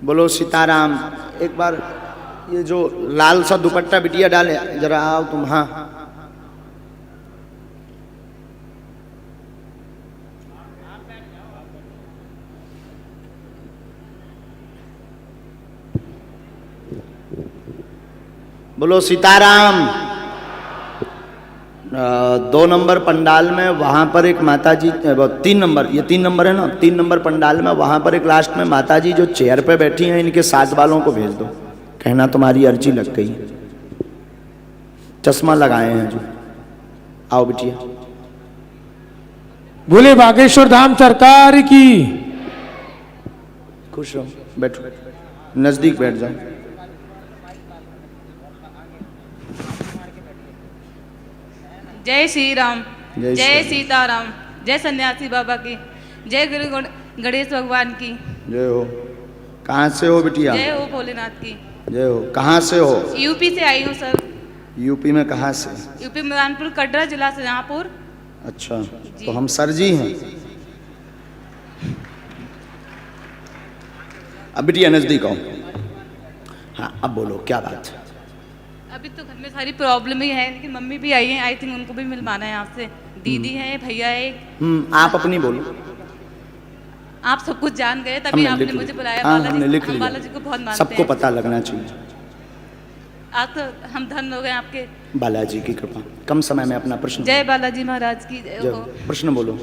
बोलो सीताराम। एक बार ये जो लाल सा दुपट्टा बिटिया डाले, जरा आओ तुम। हाँ, बोलो सीताराम। 2 नंबर पंडाल में वहां पर एक माता जी, 3 नंबर, ये 3 नंबर है ना, 3 नंबर पंडाल में वहां पर एक लास्ट में माता जी जो चेयर पे बैठी हैं, इनके साथ वालों को भेज दो, कहना तुम्हारी अर्जी लग गई। चश्मा लगाए हैं जो। आओ बिटिया। बोले बागेश्वर धाम सरकार की। खुश रहो, बैठो, नजदीक बैठ जाओ। जय श्री राम, जय सीताराम, जय सन्यासी बाबा की, जय गुरु गणेश भगवान की जय हो। कहाँ से हो बिटिया? जय हो भोलेनाथ की जय हो। कहाँ से हो? यूपी से आई हूँ सर। यूपी में कहाँ से? यूपी मुरानपुर कटरा जिला से जहाँपुर। अच्छा, तो हम सर जी हैं। अब बिटिया नजदीक आओ। हाँ, अब बोलो क्या बात है? अभी तो घर में सारी प्रॉब्लम ही है, लेकिन मम्मी भी आई है, आई थिंक उनको भी मिलवाना है आपसे। दीदी है, भैया है। आप अपनी बोलो। आप सब कुछ जान गए तभी आपने मुझे बुलाया। बालाजी को बहुत मानते हैं, सबको पता लगना चाहिए। आज तो हम धन्य हो गए आपके। बालाजी की कृपा। कम समय में अपना प्रश्न। जय बालाजी महाराज की जय हो। प्रश्न बोलो।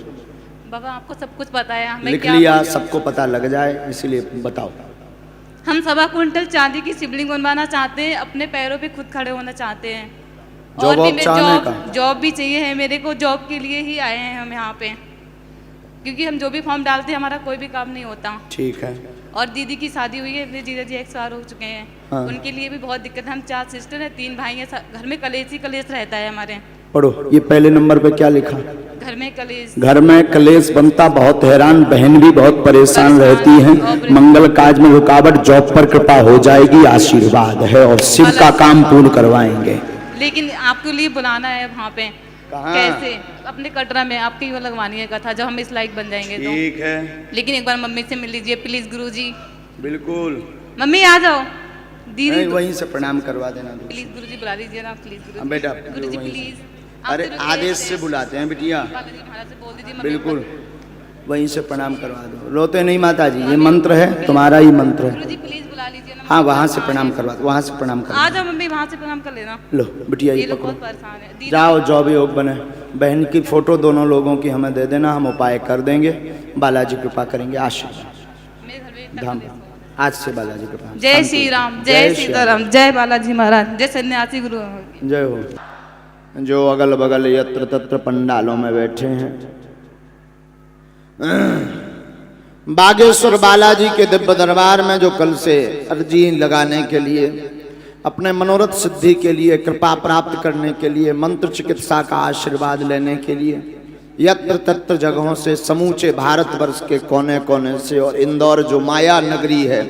बाबा आपको सब कुछ पता है, हमें लिख क्या लिया, सबको पता लग जाए इसीलिए बताओ। हम 1.25 क्विंटल चांदी की शिवलिंग बनवाना चाहते हैं, अपने पैरों पे खुद खड़े होना चाहते हैं। और भी जॉब भी चाहिए है मेरे को। जॉब के लिए ही आए हैं हम यहाँ पे, क्योंकि हम जो भी फॉर्म डालते हैं हमारा कोई भी काम नहीं होता। ठीक है। और दीदी की शादी हुई है, मेरे जीजा जी एक्सपायर हो चुके हैं। हाँ। उनके लिए भी बहुत दिक्कत है। हम 4 सिस्टर हैं, 3 भाई हैं, घर में कलेश ही कलेश रहता है हमारे। पढ़ो, ये पहले नंबर पे क्या लिखा? घर में कलेश। घर में कलेश बनता, बहुत हैरान, बहन भी बहुत परेशान रहती हैं। मंगल काज में रुकावट, जॉब पर कृपा हो जाएगी, आशीर्वाद है और शिव का काम पूर्ण करवाएंगे। लेकिन आपके लिए बुलाना है वहाँ पे। कैसे? अपने कटरा में आपकी लगवानी है कथा, जब हम इस लायक बन जाएंगे तो। ठीक है, लेकिन एक बार मम्मी से मिल लीजिए प्लीज गुरुजी। बिल्कुल। मम्मी आ जाओ। दीदी वहीं से प्रणाम करवा देना प्लीज। गुरुजी बुला लीजिए ना प्लीज। गुरुजी बेटा, गुरुजी प्लीज। अरे आदेश से बुलाते हैं बिटिया। बिल्कुल, वहीं से प्रणाम करवा दो। रोते नहीं माता जी, ये मंत्र है, तुम्हारा ही मंत्र है। गुरुजी प्लीज बुला लीजिए ना। हाँ, वहाँ से प्रणाम करवा दो, वहाँ से प्रणाम करवा। आ जाओ मम्मी, वहाँ से प्रणाम कर लेना। लो बिटिया, ये पकड़ो, बहुत परेशान है। जाओ जो भी योग बने। बहन की फोटो दोनों लोगों की हमें दे देना, हम उपाय कर देंगे। बालाजी कृपा करेंगे। आशीर्वाद धाम आज से बालाजी कृपा। जय श्री राम, जय सीताराम, जय बालाजी महाराज, जय सन्यासी गुरु। जय हो। जो अगल बगल यत्र तत्र पंडालों में बैठे हैं, बागेश्वर बालाजी के दिव्य दरबार में जो कल से अर्जी लगाने के लिए, अपने मनोरथ सिद्धि के लिए, कृपा प्राप्त करने के लिए, मंत्र चिकित्सा का आशीर्वाद लेने के लिए यत्र तत्र जगहों से, समूचे भारतवर्ष के कोने कोने से, और इंदौर जो माया नगरी है,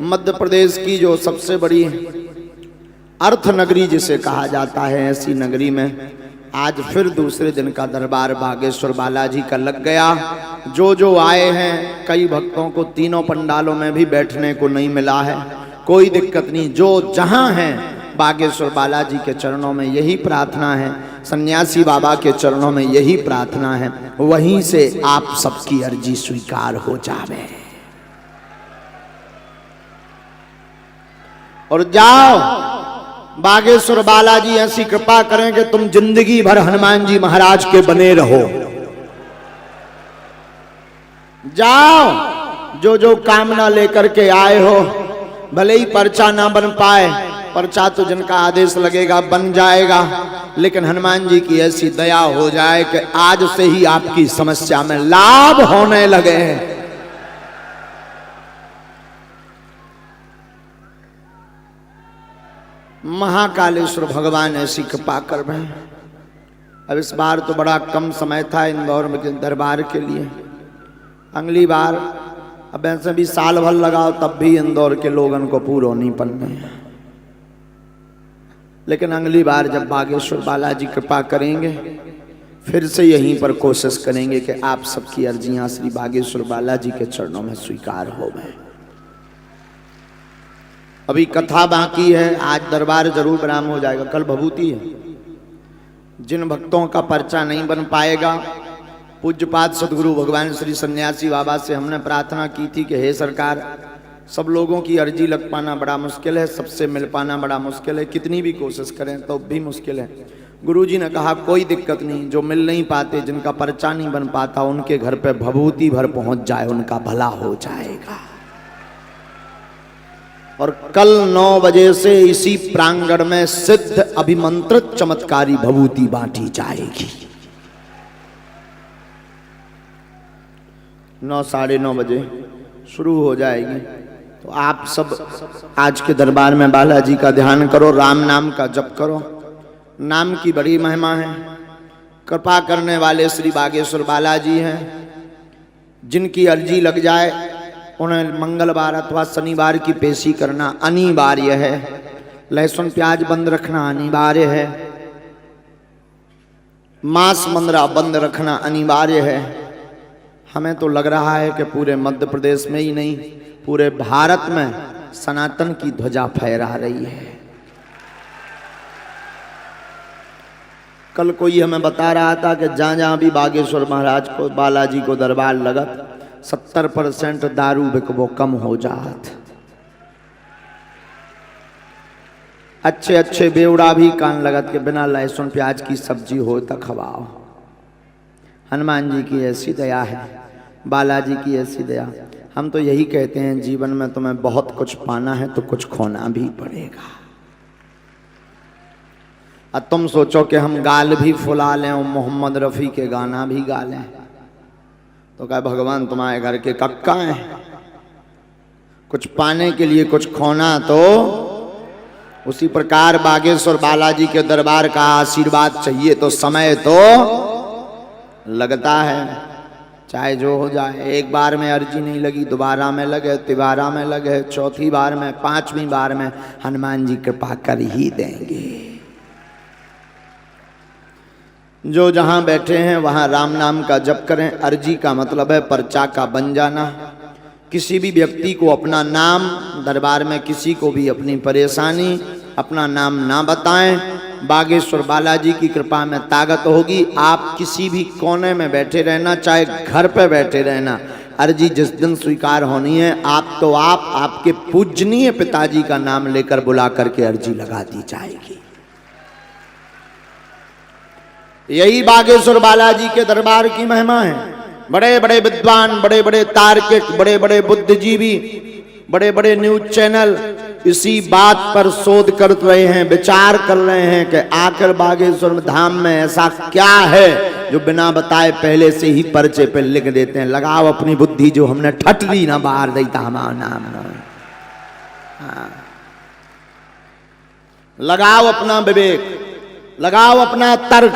मध्य प्रदेश की जो सबसे बड़ी अर्थ नगरी जिसे कहा जाता है, ऐसी नगरी में आज फिर दूसरे दिन का दरबार बागेश्वर बालाजी का लग गया। जो आए हैं, कई भक्तों को तीनों पंडालों में भी बैठने को नहीं मिला है, कोई दिक्कत नहीं। जो जहां हैं, बागेश्वर बालाजी के चरणों में यही प्रार्थना है, सन्यासी बाबा के चरणों में यही प्रार्थना है, वहीं से आप सबकी अर्जी स्वीकार हो जावे। और जाओ, बागेश्वर बालाजी ऐसी कृपा करें कि तुम जिंदगी भर हनुमान जी महाराज के बने रहो। जाओ, जो कामना लेकर के आए हो, भले ही पर्चा ना बन पाए, पर्चा तो जिनका आदेश लगेगा बन जाएगा, लेकिन हनुमान जी की ऐसी दया हो जाए कि आज से ही आपकी समस्या में लाभ होने लगे हैं। महाकालेश्वर भगवान ऐसी कृपा कर रहे हैं। अब इस बार तो बड़ा कम समय था इंदौर में दरबार के लिए। अगली बार, अब ऐसे भी साल भर लगाओ तब भी इंदौर के लोगों को पूरा नहीं पड़ने, लेकिन अगली बार जब बागेश्वर बालाजी कृपा करेंगे, फिर से यहीं पर कोशिश करेंगे कि आप सबकी अर्जियां श्री बागेश्वर बालाजी के चरणों में स्वीकार हो गए। अभी कथा बाकी है, आज दरबार जरूर बराम हो जाएगा, कल भभूति है। जिन भक्तों का पर्चा नहीं बन पाएगा, पूज्यपाद सदगुरु भगवान श्री सन्यासी बाबा से हमने प्रार्थना की थी कि हे सरकार, सब लोगों की अर्जी लग पाना बड़ा मुश्किल है, सबसे मिल पाना बड़ा मुश्किल है, कितनी भी कोशिश करें तो भी मुश्किल है। गुरुजी ने कहा कोई दिक्कत नहीं, जो मिल नहीं पाते, जिनका पर्चा नहीं बन पाता, उनके घर पे भभूति भर पहुंच जाए, उनका भला हो जाएगा। और कल 9 बजे से इसी प्रांगण में सिद्ध अभिमंत्रित चमत्कारी भभूति बांटी जाएगी। 9 साढ़े 9 बजे शुरू हो जाएगी। तो आप सब आज के दरबार में बालाजी का ध्यान करो, राम नाम का जप करो। नाम की बड़ी महिमा है। कृपा करने वाले श्री बागेश्वर बालाजी हैं। जिनकी अर्जी लग जाए उन्हें मंगलवार अथवा शनिवार की पेशी करना अनिवार्य है। लहसुन प्याज बंद रखना अनिवार्य है। मांस मंदरा बंद रखना अनिवार्य है। हमें तो लग रहा है कि पूरे मध्य प्रदेश में ही नहीं, पूरे भारत में सनातन की ध्वजा फहरा रही है। कल कोई हमें बता रहा था कि जहाँ जहाँ भी बागेश्वर महाराज को, बालाजी को दरबार लगत, 70% दारू बिकबो कम हो जात। अच्छे अच्छे बेवड़ा भी कान लगत के बिना लहसुन प्याज की सब्जी हो तक खवाओ। हनुमान जी की ऐसी दया है, बालाजी की ऐसी दया। हम तो यही कहते हैं, जीवन में तुम्हें बहुत कुछ पाना है तो कुछ खोना भी पड़ेगा। अब तुम सोचो कि हम गाल भी फुला लें और मोहम्मद रफ़ी के गाना भी गा लें, तो क्या भगवान तुम्हारे घर के कक्का हैं? कुछ पाने के लिए कुछ खोना तो उसी प्रकार बागेश्वर बालाजी के दरबार का आशीर्वाद चाहिए तो समय तो लगता है, चाहे जो हो जाए। एक बार में अर्जी नहीं लगी, दोबारा में लगे, तिबारा में लगे, चौथी बार में, 5वीं बार में हनुमान जी कृपा कर ही देंगे। जो जहां बैठे हैं वहां राम नाम का जप करें। अर्जी का मतलब है पर्चा का बन जाना। किसी भी व्यक्ति को अपना नाम, दरबार में किसी को भी अपनी परेशानी, अपना नाम ना बताएं। बागेश्वर बालाजी की कृपा में ताकत होगी। आप किसी भी कोने में बैठे रहना, चाहे घर पे बैठे रहना, अर्जी जिस दिन स्वीकार होनी है, आप तो आप आपके पूजनीय पिताजी का नाम लेकर बुला करके अर्जी लगा दी जाएगी। यही बागेश्वर बालाजी के दरबार की महिमा है। बड़े बड़े विद्वान, बड़े बड़े तार्किक, बड़े बड़े बुद्धिजीवी, बड़े बड़े न्यूज चैनल इसी बात पर शोध कर रहे हैं, विचार कर रहे हैं कि आखिर बागेश्वर धाम में ऐसा क्या है जो बिना बताए पहले से ही पर्चे पे लिख देते हैं। लगाओ अपनी बुद्धि, जो हमने ठटरी ना बाहर देता हमारा नाम ना। लगाओ अपना विवेक, लगाओ अपना तर्क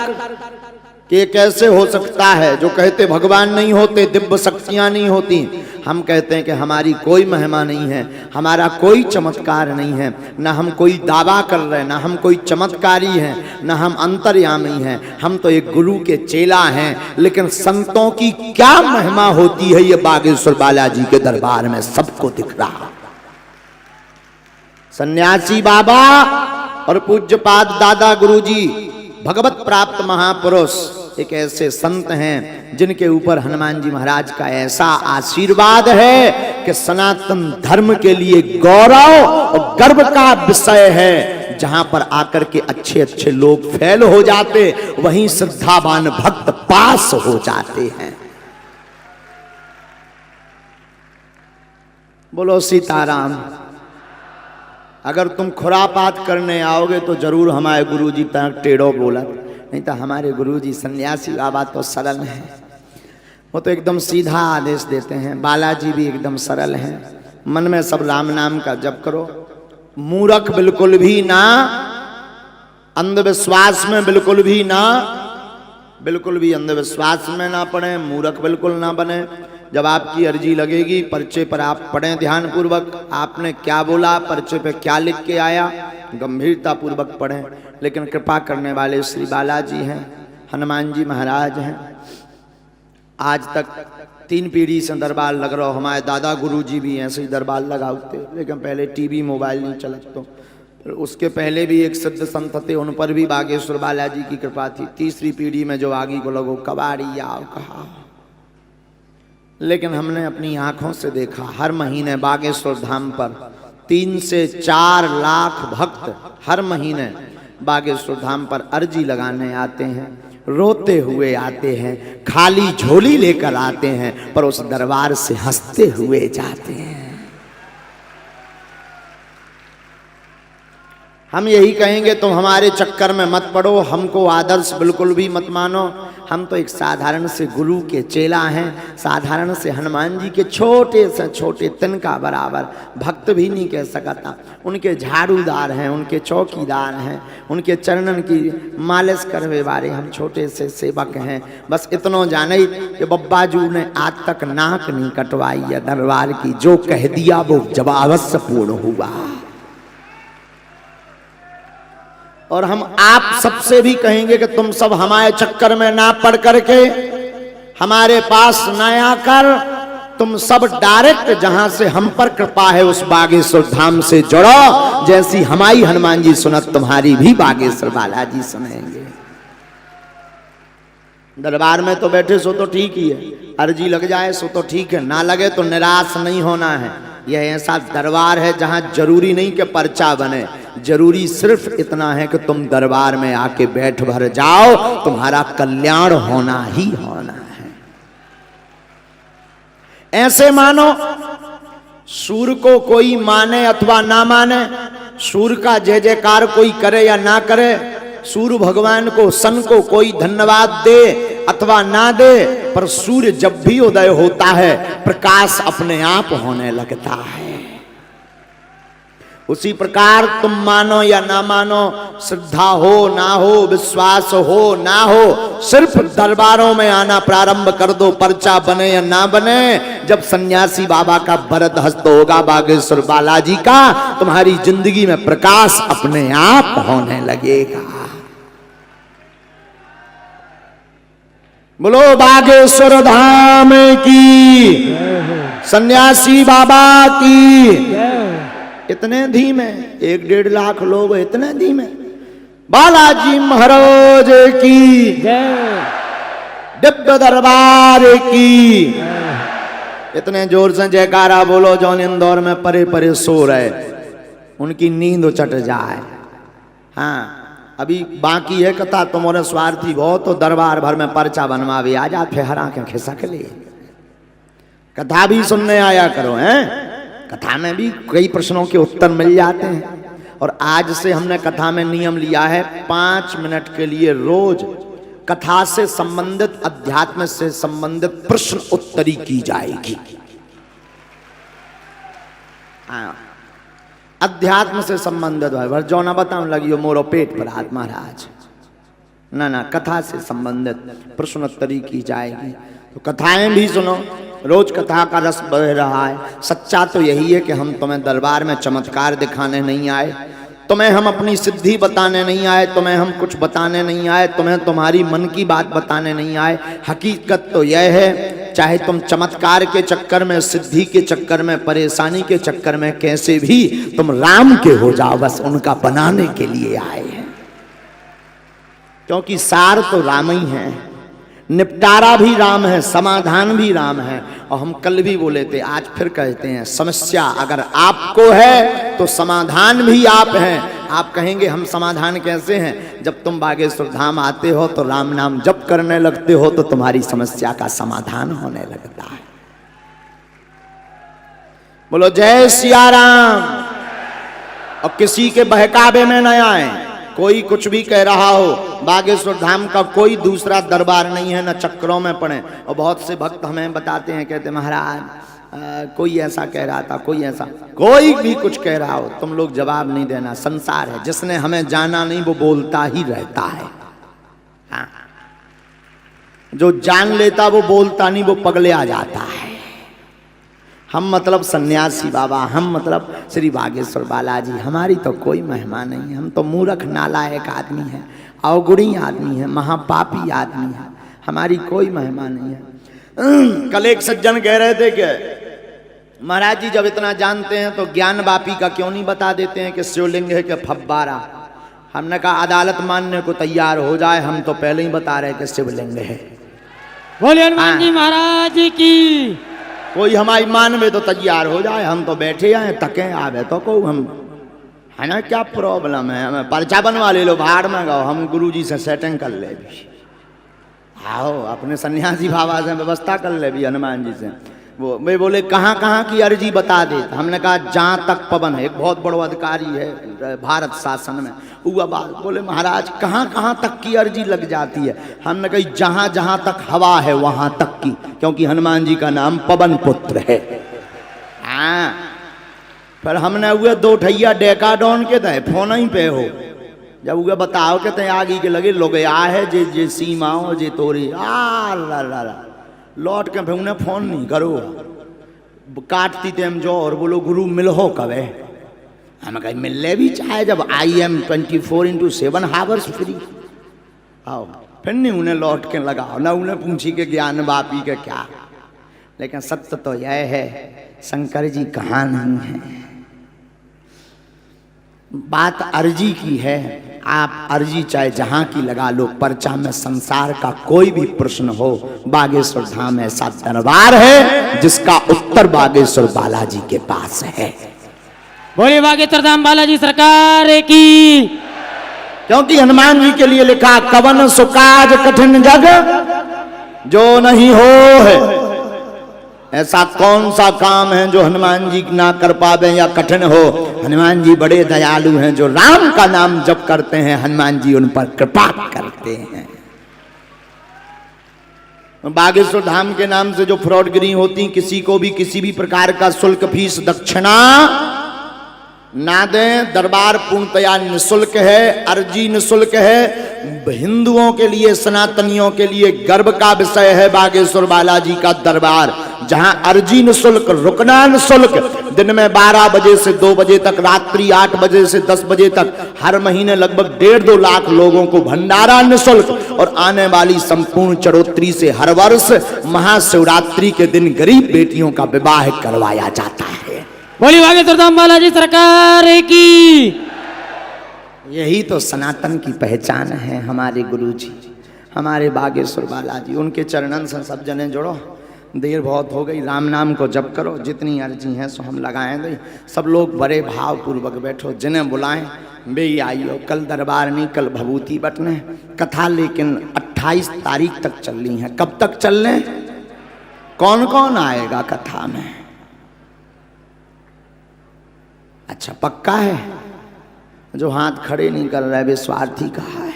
कि कैसे हो सकता है। जो कहते भगवान नहीं होते, दिव्य शक्तियां नहीं होती, हम कहते हैं कि हमारी कोई महिमा नहीं है, हमारा कोई चमत्कार नहीं है, ना हम कोई दावा कर रहे हैं, ना हम कोई चमत्कारी हैं, ना हम अंतर्यामी हैं। हम तो एक गुरु के चेला हैं। लेकिन संतों की क्या महिमा होती है, ये बागेश्वर बालाजी के दरबार में सबको दिख रहा। सन्यासी बाबा और पूज्यपाद दादा गुरुजी, भगवत प्राप्त महापुरुष, एक ऐसे संत हैं जिनके ऊपर हनुमान जी महाराज का ऐसा आशीर्वाद है कि सनातन धर्म के लिए गौरव और गर्व का विषय है। जहां पर आकर के अच्छे अच्छे लोग फैल हो जाते, वहीं श्रद्धावान भक्त पास हो जाते हैं। बोलो सीताराम। अगर तुम खुरापात करने आओगे तो जरूर हमारे गुरुजी तक टेढ़ो बोला, नहीं तो हमारे गुरुजी सन्यासी बाबा तो सरल हैं। वो तो एकदम सीधा आदेश देते हैं। बालाजी भी एकदम सरल हैं। मन में सब राम नाम का जप करो। मूर्ख बिल्कुल भी ना, अंधविश्वास में बिल्कुल भी ना, बिल्कुल भी अंधविश्वास में ना पड़े, मूर्ख बिल्कुल ना बने। जब आपकी अर्जी लगेगी, पर्चे पर आप पढ़ें ध्यान पूर्वक, आपने क्या बोला, पर्चे पे क्या लिख के आया, गंभीरता पूर्वक पढ़ें। लेकिन कृपा करने वाले श्री बालाजी हैं, हनुमान जी महाराज हैं। आज तक 3 पीढ़ी से दरबार लग रहा हो। हमारे दादा गुरुजी भी ऐसे ही दरबार लगाते, लेकिन पहले टीवी मोबाइल नहीं चलत तो उसके पहले भी एक सिद्ध संत थे, उन पर भी बागेश्वर बालाजी की कृपा थी। तीसरी पीढ़ी में जो आगे को लगो कबाड़ी आओ कहा, लेकिन हमने अपनी आंखों से देखा हर महीने बागेश्वर धाम पर 3 से 4 लाख भक्त हर महीने बागेश्वर धाम पर अर्जी लगाने आते हैं, रोते हुए आते हैं, खाली झोली लेकर आते हैं, पर उस दरबार से हंसते हुए जाते हैं। हम यही कहेंगे तुम हमारे चक्कर में मत पड़ो, हमको आदर्श बिल्कुल भी मत मानो। हम तो एक साधारण से गुरु के चेला हैं, साधारण से हनुमान जी के छोटे से छोटे तिनका बराबर भक्त भी नहीं कह सकता। उनके झाड़ूदार हैं, उनके चौकीदार हैं, उनके चरणन की मालिश करवे वाले हम छोटे से सेवक हैं। बस इतना जाने कि बब्बाजू ने आज तक नाक नहीं कटवाई है दरबार की, जो कह दिया वो जब अवश्य पूर्ण हुआ। और हम आप सबसे भी कहेंगे कि तुम सब हमारे चक्कर में ना पड़ करके, हमारे पास ना आकर, तुम सब डायरेक्ट जहां से हम पर कृपा है उस बागेश्वर धाम से जुड़ो। जैसी हमारी हनुमान जी सुनत तुम्हारी भी बागेश्वर बालाजी सुनेंगे। दरबार में तो बैठे सो तो ठीक ही है, अर्जी लग जाए सो तो ठीक है, ना लगे तो निराश नहीं होना है। यह ऐसा दरबार है जहां जरूरी नहीं कि पर्चा बने, जरूरी सिर्फ इतना है कि तुम दरबार में आके बैठ भर जाओ, तुम्हारा कल्याण होना ही होना है। ऐसे मानो सूर को कोई माने अथवा ना माने, सूर का जय जयकार कोई करे या ना करे, सूर्य भगवान को सन को कोई धन्यवाद दे अथवा ना दे, पर सूर्य जब भी उदय होता है प्रकाश अपने आप होने लगता है। उसी प्रकार तुम मानो या ना मानो, श्रद्धा हो ना हो, विश्वास हो ना हो, सिर्फ दरबारों में आना प्रारंभ कर दो, पर्चा बने या ना बने। जब सन्यासी बाबा का वरद हस्त होगा बागेश्वर बालाजी का, तुम्हारी जिंदगी में प्रकाश अपने आप होने लगेगा। बोलो बागेश्वर धाम की, सन्यासी बाबा की। इतने धीमे 1-1.5 लाख लोग, इतने धीमे। बालाजी महाराज की, दिव्य दरबार की। इतने जोर से जयकारा बोलो जौन इंदौर में परे परे सो रहे, उनकी नींद उचट जाए। हाँ, अभी बाकी है कथा तुम्हारे स्वार्थी बहुत, तो दरबार भर में पर्चा बनवावे आ जा, फिर हरा के खिसक ले। कथा भी सुनने आया करो, हैं? कथा में भी कई प्रश्नों के उत्तर मिल जाते हैं। और आज से हमने कथा में नियम लिया है, 5 मिनट के लिए रोज कथा से संबंधित, अध्यात्म से संबंधित प्रश्न उत्तरी की जाएगी। अध्यात्म से संबंधित है, जो ना बताऊं लगी मोरो पेट पर हाथ महाराज, ना कथा से संबंधित प्रश्नोत्तरी की जाएगी। तो कथाएं भी सुनो, रोज कथा का रस बह रहा है। सच्चा तो यही है कि हम तुम्हें दरबार में चमत्कार दिखाने नहीं आए, तुम्हें हम अपनी सिद्धि बताने नहीं आए, तुम्हें हम कुछ बताने नहीं आए, तुम्हें तुम्हारी मन की बात बताने नहीं आए। हकीकत तो यह है, चाहे तुम चमत्कार के चक्कर में, सिद्धि के चक्कर में, परेशानी के चक्कर में कैसे भी तुम राम के हो जाओ, बस उनका बनाने के लिए आए हैं। क्योंकि सार तो राम ही है, निपटारा भी राम है, समाधान भी राम है। और हम कल भी बोले थे, आज फिर कहते हैं, समस्या अगर आपको है तो समाधान भी आप हैं। आप कहेंगे हम समाधान कैसे हैं? जब तुम बागेश्वर धाम आते हो तो राम नाम जप करने लगते हो तो तुम्हारी समस्या का समाधान होने लगता है। बोलो जय सिया राम। और किसी के बहकावे में न आए, कोई कुछ भी कह रहा हो, बागेश्वर धाम का कोई दूसरा दरबार नहीं है, न चक्करों में पड़े। और बहुत से भक्त हमें बताते हैं, कहते महाराज कोई ऐसा कह रहा था, कोई ऐसा, कोई भी कुछ कह रहा हो, तुम लोग जवाब नहीं देना। संसार है, जिसने हमें जाना नहीं वो बोलता ही रहता है। हाँ। जो जान लेता वो बोलता नहीं, वो पगले आ जाता है। हम मतलब सन्यासी बाबा, हम मतलब श्री बागेश्वर बालाजी, हमारी तो कोई महिमा नहीं है। हम तो मूर्ख नालायक आदमी हैं, अवगुणी आदमी हैं, महापापी आदमी हैं, हमारी कोई महिमा नहीं है। कल एक सज्जन कह रहे थे कि महाराज जी जब इतना जानते हैं तो ज्ञान वापी का क्यों नहीं बता देते हैं कि शिवलिंग है कि फव्वारा। हमने कहा अदालत मानने को तैयार हो जाए, हम तो पहले ही बता रहे कि शिवलिंग है। बोले हनुमान जी महाराज की। कोई हमारी मान में तो तैयार हो जाए, हम तो बैठे आए तके आवे तो को हम है ना, क्या प्रॉब्लम है? हमें पर्चा बनवा ले लो, भाड़ में गाओ, हम गुरुजी से सेटिंग कर ले भी। आओ अपने सन्यासी बाबा से व्यवस्था कर ले भी, हनुमान जी से। वो वे बोले कहाँ कहाँ की अर्जी बता दे। हमने कहा जहाँ तक पवन है, एक बहुत बड़ा अधिकारी है भारत शासन में, हुआ बात। बोले महाराज कहाँ कहाँ तक की अर्जी लग जाती है? हमने कही जहाँ जहाँ तक हवा है वहाँ तक की, क्योंकि हनुमान जी का नाम पवन पुत्र है। हाँ, पर हमने हुए दो ठैया डेकाडोन के तय फोन ही पे हो, जब हुए बताओ के तय आगे के लगे लोग आ है जे सीमाओ जे तोरी ला लौट के फिर उन्हें फोन नहीं करो, काटती तेम जो और बोलो गुरु मिल हो कवे। हमें कहीं मिलने भी चाहे, जब IM 24/7 हावर्स फ्री। आओ फिर नहीं उन्हें लौट के लगाओ, ना उन्हें पूछी के ज्ञान वापी के क्या। लेकिन सत्य तो यह है शंकर जी कहाँ नहीं है। बात अर्जी की है, आप अर्जी चाहे जहां की लगा लो, पर्चा में संसार का कोई भी प्रश्न हो, बागेश्वर धाम ऐसा दरबार है जिसका उत्तर बागेश्वर बालाजी के पास है। बोले बागेश्वर धाम बालाजी सरकार की। क्योंकि हनुमान जी के लिए लिखा कवन सुकाज कठिन जग जो नहीं हो है। ऐसा कौन सा काम है जो हनुमान जी ना कर पावे या कठिन हो? हनुमान जी बड़े दयालु हैं, जो राम का नाम जप करते हैं हनुमान जी उन पर कृपा करते हैं। बागेश्वर धाम के नाम से जो फ्रॉडगिरी होती, किसी को भी किसी भी प्रकार का शुल्क फीस दक्षिणा ना दें। दरबार पूर्णतया निःशुल्क है, अर्जी निःशुल्क है। हिंदुओं के लिए, सनातनियों के लिए गर्व का विषय है बागेश्वर बालाजी का दरबार, जहां अर्जी निःशुल्क, रुकना निःशुल्क, दिन में 12 बजे से 2 बजे तक, रात्रि 8 बजे से 10 बजे तक, हर महीने लगभग 1.5-2 लाख लोगों को भंडारा निःशुल्क। और आने वाली संपूर्ण चढ़ोतरी से हर वर्ष महाशिवरात्रि के दिन गरीब बेटियों का विवाह करवाया जाता है। बोली बागेश्वर धाम बालाजी सरकार की। यही तो सनातन की पहचान है हमारे गुरुजी, हमारे बागेश्वर बालाजी। उनके चरणन से सब जने जुड़ो। देर बहुत हो गई, राम नाम को जप करो, जितनी अर्जी हैं सो हम लगाएं दे। सब लोग बड़े भाव पूर्वक बैठो, जिन्हें बुलाएं वे आइयो। कल दरबार नहीं, कल भभूति बटने कथा, लेकिन 28 तारीख तक चलनी है। कब तक चलने? कौन कौन आएगा कथा में? अच्छा पक्का है? जो हाथ खड़े नहीं कर रहे वे स्वार्थी कहा है।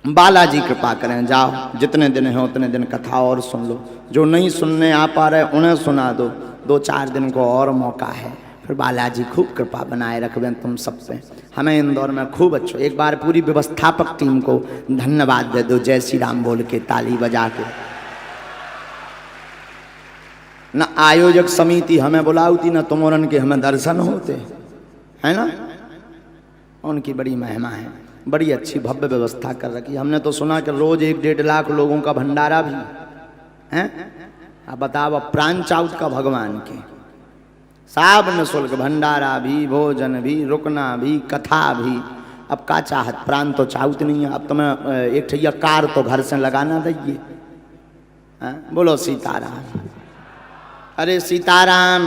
बालाजी कृपा करें, जाओ जितने दिन है उतने दिन कथा और सुन लो। जो नहीं सुनने आ पा रहे उन्हें सुना दो, 2-4 दिन को और मौका है। फिर बालाजी खूब कृपा बनाए रखबें तुम सब पे। हमें इंदौर में खूब अच्छो, एक बार पूरी व्यवस्थापक टीम को धन्यवाद दे दो, जय श्री राम बोल के, ताली बजा के। न आयोजक समिति हमें बुलाती, न तुमरन के हमें दर्शन होते, है ना। उनकी बड़ी महिमा है, बड़ी अच्छी भव्य व्यवस्था कर रखी। हमने तो सुना कि रोज 1-1.5 लाख लोगों का भंडारा भी है। अब बताओ, प्राण चाउत का भगवान के सब निःशुल्क, भंडारा भी, भोजन भी, रुकना भी, कथा भी। अब का चाहत, प्राण तो चाउत नहीं है। अब तुम्हें एक ठैया कार तो घर से लगाना दइए। बोलो सीताराम। अरे सीताराम।